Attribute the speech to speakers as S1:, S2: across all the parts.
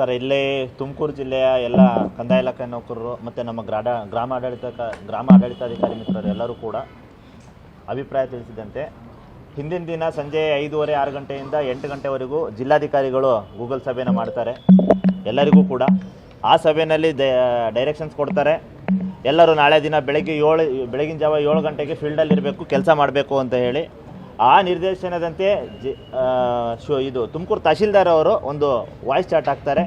S1: Sir, ಇಲ್ಲಿ ತುಮಕೂರು ಜಿಲ್ಲೆಯ ಎಲ್ಲ ಕಂದಾಯ ಇಲಾಖೆ ನೌಕರರು ಮತ್ತು ನಮ್ಮ ಗ್ರಾಮ ಆಡಳಿತಾಧಿಕಾರಿ ಮಿತ್ರರು ಎಲ್ಲರೂ ಕೂಡ ಅಭಿಪ್ರಾಯ ತಿಳಿಸಿದಂತೆ ಹಿಂದಿನ ದಿನ ಸಂಜೆ 5:30 6 ಗಂಟೆಯಿಂದ 8 ಗಂಟೆವರೆಗೂ ಜಿಲ್ಲಾಧಿಕಾರಿಗಳು ಗೂಗಲ್ ಸಭೆಯನ್ನು ಮಾಡ್ತಾರೆ. ಎಲ್ಲರಿಗೂ ಕೂಡ ಆ ಸಭೆಯಲ್ಲಿ ಡೈರೆಕ್ಷನ್ಸ್ ಕೊಡ್ತಾರೆ. ಎಲ್ಲರೂ ನಾಳೆ ದಿನ ಬೆಳಗಿನ ಜಾವ 7 ಗಂಟೆಗೆ ಫೀಲ್ಡಲ್ಲಿ ಇರಬೇಕು, ಕೆಲಸ ಮಾಡಬೇಕು ಅಂತ ಹೇಳಿ ಆ ನಿರ್ದೇಶನದಂತೆ ಇದು ತುಮಕೂರು ತಹಶೀಲ್ದಾರ್ ಅವರು ಒಂದು ವಾಯ್ಸ್ ಚಾಟ್ ಹಾಕ್ತಾರೆ.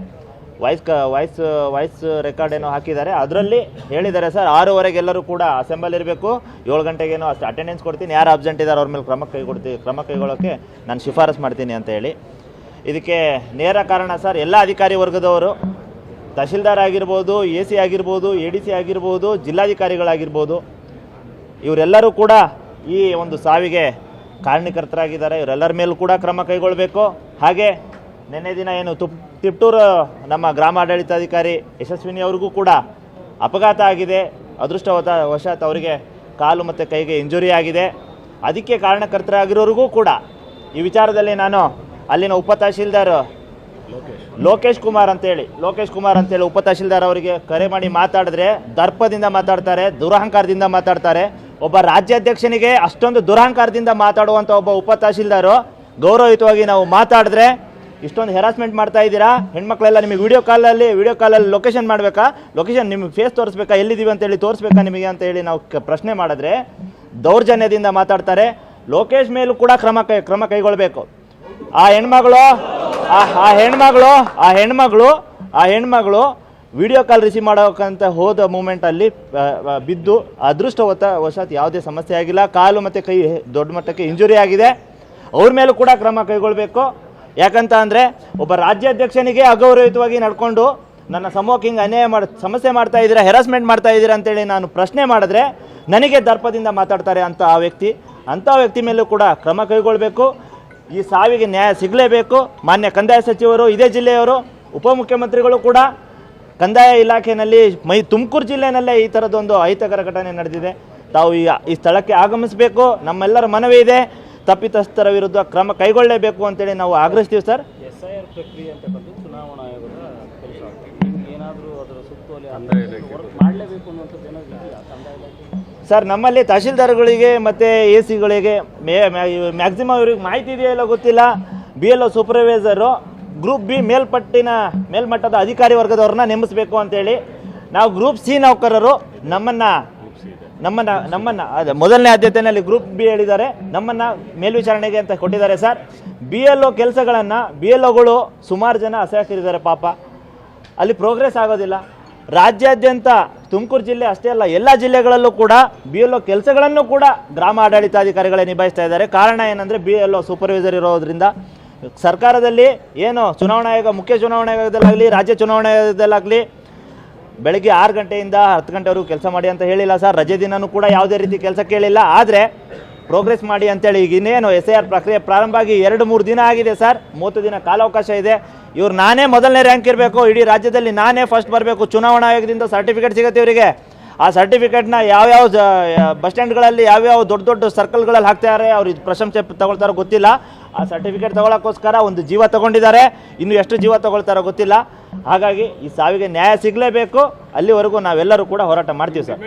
S1: ವಾಯ್ಸ್ ರೆಕಾರ್ಡ್ ಏನೋ ಹಾಕಿದ್ದಾರೆ. ಅದರಲ್ಲಿ ಹೇಳಿದ್ದಾರೆ, ಸರ್ 6:15 ಎಲ್ಲರೂ ಕೂಡ ಅಸೆಂಬಲ್ ಇರಬೇಕು, 7 ಗಂಟೆಗೇನೋ ಅಷ್ಟು ಅಟೆಂಡೆನ್ಸ್ ಕೊಡ್ತೀನಿ, ಯಾರು ಅಬ್ಸೆಂಟ್ ಇದ್ದಾರೆ ಅವ್ರ ಮೇಲೆ ಕ್ರಮ ಕೈಗೊಳ್ಳೋಕ್ಕೆ ನಾನು ಶಿಫಾರಸು ಮಾಡ್ತೀನಿ ಅಂತ ಹೇಳಿ. ಇದಕ್ಕೆ ನೇರ ಕಾರಣ ಸರ್, ಎಲ್ಲ ಅಧಿಕಾರಿ ವರ್ಗದವರು, ತಹಶೀಲ್ದಾರ್ ಆಗಿರ್ಬೋದು, AC ಆಗಿರ್ಬೋದು, ADC ಆಗಿರ್ಬೋದು, ಜಿಲ್ಲಾಧಿಕಾರಿಗಳಾಗಿರ್ಬೋದು, ಇವರೆಲ್ಲರೂ ಕೂಡ ಈ ಒಂದು ಸಾವಿಗೆ ಕಾರಣಕರ್ತರಾಗಿದ್ದಾರೆ. ಇವರೆಲ್ಲರ ಮೇಲೂ ಕೂಡ ಕ್ರಮ ಕೈಗೊಳ್ಳಬೇಕು. ಹಾಗೆ ನಿನ್ನೆ ದಿನ ಏನು ತಿಪ್ಟೂರು ನಮ್ಮ ಗ್ರಾಮ ಆಡಳಿತಾಧಿಕಾರಿ ಯಶಸ್ವಿನಿ ಅವ್ರಿಗೂ ಕೂಡ ಅಪಘಾತ ಆಗಿದೆ. ಅದೃಷ್ಟವಶಾತ್ ಅವರಿಗೆ ಕಾಲು ಮತ್ತು ಕೈಗೆ ಇಂಜುರಿ ಆಗಿದೆ. ಅದಕ್ಕೆ ಕಾರಣಕರ್ತರಾಗಿರೋರಿಗೂ ಕೂಡ ಈ ವಿಚಾರದಲ್ಲಿ ನಾನು ಅಲ್ಲಿನ ಉಪ ತಹಶೀಲ್ದಾರ್ ಲೋಕೇಶ್ ಕುಮಾರ್ ಅಂತೇಳಿ ಉಪ ತಹಶೀಲ್ದಾರ್ ಅವರಿಗೆ ಕರೆ ಮಾಡಿ ಮಾತಾಡಿದ್ರೆ ದರ್ಪದಿಂದ ಮಾತಾಡ್ತಾರೆ, ದುರಹಂಕಾರದಿಂದ ಮಾತಾಡ್ತಾರೆ. ಒಬ್ಬ ರಾಜ್ಯಾಧ್ಯಕ್ಷನಿಗೆ ಅಷ್ಟೊಂದು ದುರಹಂಕಾರದಿಂದ ಮಾತಾಡುವಂಥ ಒಬ್ಬ ಉಪ ತಹಶೀಲ್ದಾರು ಗೌರವಯುತವಾಗಿ ನಾವು ಮಾತಾಡಿದ್ರೆ ಇಷ್ಟೊಂದು ಹೆರಾಸ್ಮೆಂಟ್ ಮಾಡ್ತಾ ಇದ್ದೀರಾ. ಹೆಣ್ಮಕ್ಳೆಲ್ಲ ನಿಮಗೆ ವಿಡಿಯೋ ಕಾಲಲ್ಲಿ ಲೊಕೇಶನ್ ಮಾಡಬೇಕಾ, ಲೊಕೇಶನ್ ನಿಮಗೆ ಫೇಸ್ ತೋರಿಸ್ಬೇಕಾ, ಎಲ್ಲಿದ್ದೀವಿ ಅಂತೇಳಿ ತೋರಿಸ್ಬೇಕಾ ನಿಮಗೆ ಅಂತೇಳಿ ನಾವು ಪ್ರಶ್ನೆ ಮಾಡಿದ್ರೆ ದೌರ್ಜನ್ಯದಿಂದ ಮಾತಾಡ್ತಾರೆ. ಲೋಕೇಶ್ ಮೇಲೂ ಕೂಡ ಕ್ರಮ ಕೈಗೊಳ್ಳಬೇಕು. ಆ ಹೆಣ್ಮಗಳು ವಿಡಿಯೋ ಕಾಲ್ ರಿಸೀವ್ ಮಾಡೋಕ್ಕಂತ ಹೋದ ಮೂಮೆಂಟಲ್ಲಿ ಬಿದ್ದು ಅದೃಷ್ಟವಶಾತ್ ಯಾವುದೇ ಸಮಸ್ಯೆ ಆಗಿಲ್ಲ. ಕಾಲು ಮತ್ತು ಕೈ ದೊಡ್ಡ ಮಟ್ಟಕ್ಕೆ ಇಂಜುರಿ ಆಗಿದೆ. ಅವ್ರ ಮೇಲೂ ಕೂಡ ಕ್ರಮ ಕೈಗೊಳ್ಳಬೇಕು. ಯಾಕಂತ ಅಂದರೆ ಒಬ್ಬ ರಾಜ್ಯಾಧ್ಯಕ್ಷನಿಗೆ ಅಗೌರವಯುತವಾಗಿ ನಡ್ಕೊಂಡು ನನ್ನ ಸಮೂಹಕ್ಕೆ ಹಿಂಗೆ ಸಮಸ್ಯೆ ಮಾಡ್ತಾ ಇದ್ದೀರಾ, ಹೆರಾಸ್ಮೆಂಟ್ ಮಾಡ್ತಾ ಇದ್ದೀರಾ ಅಂತೇಳಿ ನಾನು ಪ್ರಶ್ನೆ ಮಾಡಿದ್ರೆ ನನಗೆ ದರ್ಪದಿಂದ ಮಾತಾಡ್ತಾರೆ ಅಂತ ಆ ವ್ಯಕ್ತಿ ಮೇಲೂ ಕೂಡ ಕ್ರಮ ಕೈಗೊಳ್ಳಬೇಕು. ಈ ಸಾವಿಗೆ ನ್ಯಾಯ ಸಿಗಲೇಬೇಕು. ಮಾನ್ಯ ಕಂದಾಯ ಸಚಿವರು, ಇದೇ ಜಿಲ್ಲೆಯವರು, ಉಪಮುಖ್ಯಮಂತ್ರಿಗಳು ಕೂಡ ಕಂದಾಯ ಇಲಾಖೆಯಲ್ಲಿ ತುಮಕೂರು ಜಿಲ್ಲೆಯಲ್ಲೇ ಈ ಥರದೊಂದು ಅಹಿತಕರ ಘಟನೆ ನಡೆದಿದೆ. ತಾವು ಈ ಸ್ಥಳಕ್ಕೆ ಆಗಮಿಸಬೇಕು. ನಮ್ಮೆಲ್ಲರ ಮನವಿ ಇದೆ, ತಪ್ಪಿತಸ್ಥರ ವಿರುದ್ಧ ಕ್ರಮ ಕೈಗೊಳ್ಳಲೇಬೇಕು ಅಂತೇಳಿ ನಾವು ಆಗ್ರಹಿಸ್ತೀವಿ ಸರ್.
S2: SIR ಪ್ರಕ್ರಿಯೆ ಅಂತ ಬಂದು ಚುನಾವಣಾ ಆಯೋಗದ ಕೆಲಸ ಏನಾದರೂ ಅದರ ಸುತ್ತೋಲೆ ಮಾಡಲೇಬೇಕು ಅನ್ನುವಂಥದ್ದು ಏನಾದರೂ
S1: ಸರ್, ನಮ್ಮಲ್ಲಿ ತಹಶೀಲ್ದಾರ್ಗಳಿಗೆ ಮತ್ತು ACಗಳಿಗೆ ಮ್ಯಾಕ್ಸಿಮಮ್ ಇವ್ರಿಗೆ ಮಾಹಿತಿ ಇದೆಯಲ್ಲ ಗೊತ್ತಿಲ್ಲ. BLO ಸೂಪರ್ವೈಸರು ಗ್ರೂಪ್ B ಮೇಲ್ಮಟ್ಟದ ಅಧಿಕಾರಿ ವರ್ಗದವ್ರನ್ನ ನೇಮಿಸಬೇಕು ಅಂತೇಳಿ ನಾವು ಗ್ರೂಪ್ C ನೌಕರರು ನಮ್ಮನ್ನು ಮೊದಲನೇ ಆದ್ಯತೆಯಲ್ಲಿ ಗ್ರೂಪ್ B ಹೇಳಿದ್ದಾರೆ, ನಮ್ಮನ್ನು ಮೇಲ್ವಿಚಾರಣೆಗೆ ಅಂತ ಕೊಟ್ಟಿದ್ದಾರೆ ಸರ್. BLO BLOಗಳು ಸುಮಾರು ಜನ ಅಸಹಾಯಕರಿದ್ದಾರೆ ಪಾಪ, ಅಲ್ಲಿ ಪ್ರೋಗ್ರೆಸ್ ಆಗೋದಿಲ್ಲ. ರಾಜ್ಯಾದ್ಯಂತ ತುಮಕೂರು ಜಿಲ್ಲೆ ಅಷ್ಟೇ ಅಲ್ಲ, ಎಲ್ಲ ಜಿಲ್ಲೆಗಳಲ್ಲೂ ಕೂಡ BLO ಕೆಲಸಗಳನ್ನು ಕೂಡ ಗ್ರಾಮ ಆಡಳಿತಾಧಿಕಾರಿಗಳೇ ನಿಭಾಯಿಸ್ತಾ ಇದ್ದಾರೆ. ಕಾರಣ ಏನಂದರೆ BLO ಸೂಪರ್ವೈಸರ್ ಇರೋದ್ರಿಂದ. ಸರ್ಕಾರದಲ್ಲಿ ಏನು ಚುನಾವಣಾ ಆಯೋಗ, ಮುಖ್ಯ ಚುನಾವಣಾ ಆಯೋಗದಲ್ಲಾಗಲಿ, ರಾಜ್ಯ ಚುನಾವಣಾ ಆಯೋಗದಲ್ಲಾಗಲಿ ಬೆಳಗ್ಗೆ 6 ಗಂಟೆಯಿಂದ 10 ಗಂಟೆವರೆಗೂ ಕೆಲಸ ಮಾಡಿ ಅಂತ ಹೇಳಿಲ್ಲ ಸರ್. ರಜೆ ದಿನವೂ ಕೂಡ ಯಾವುದೇ ರೀತಿ ಕೆಲಸ ಕೇಳಿಲ್ಲ. ಆದರೆ ಪ್ರೋಗ್ರೆಸ್ ಮಾಡಿ ಅಂತೇಳಿ ಈಗ ಇನ್ನೇನು SIR ಪ್ರಕ್ರಿಯೆ ಪ್ರಾರಂಭ ಆಗಿ 2-3 ದಿನ ಆಗಿದೆ ಸರ್. 30 ದಿನ ಕಾಲಾವಕಾಶ ಇದೆ. ಇವ್ರು ನಾನೇ ಮೊದಲನೇ ರ್ಯಾಂಕ್ ಇರಬೇಕು, ಇಡೀ ರಾಜ್ಯದಲ್ಲಿ ನಾನೇ ಫಸ್ಟ್ ಬರಬೇಕು. ಚುನಾವಣಾ ಆಯೋಗದಿಂದ ಸರ್ಟಿಫಿಕೇಟ್ ಸಿಗುತ್ತೆ ಇವರಿಗೆ. ಆ ಸರ್ಟಿಫಿಕೇಟ್ನ ಯಾವ್ಯಾವ ಬಸ್ ಸ್ಟ್ಯಾಂಡ್ಗಳಲ್ಲಿ ಯಾವ್ಯಾವ ದೊಡ್ಡ ಸರ್ಕಲ್ಗಳಲ್ಲಿ ಹಾಕ್ತಾರೆ, ಅವ್ರು ಇದು ಪ್ರಶಂಸೆ ತಗೊಳ್ತಾರೋ ಗೊತ್ತಿಲ್ಲ. ಆ ಸರ್ಟಿಫಿಕೇಟ್ ತಗೊಳ್ಳೋಕ್ಕೋಸ್ಕರ ಒಂದು ಜೀವ ತಗೊಂಡಿದ್ದಾರೆ, ಇನ್ನು ಎಷ್ಟು ಜೀವ ತಗೊಳ್ತಾರೋ ಗೊತ್ತಿಲ್ಲ. ಹಾಗಾಗಿ ಈ ಸಾವಿಗೆ ನ್ಯಾಯ ಸಿಗಲೇಬೇಕು. ಅಲ್ಲಿವರೆಗೂ ನಾವೆಲ್ಲರೂ ಕೂಡ ಹೋರಾಟ ಮಾಡ್ತೀವಿ ಸರ್.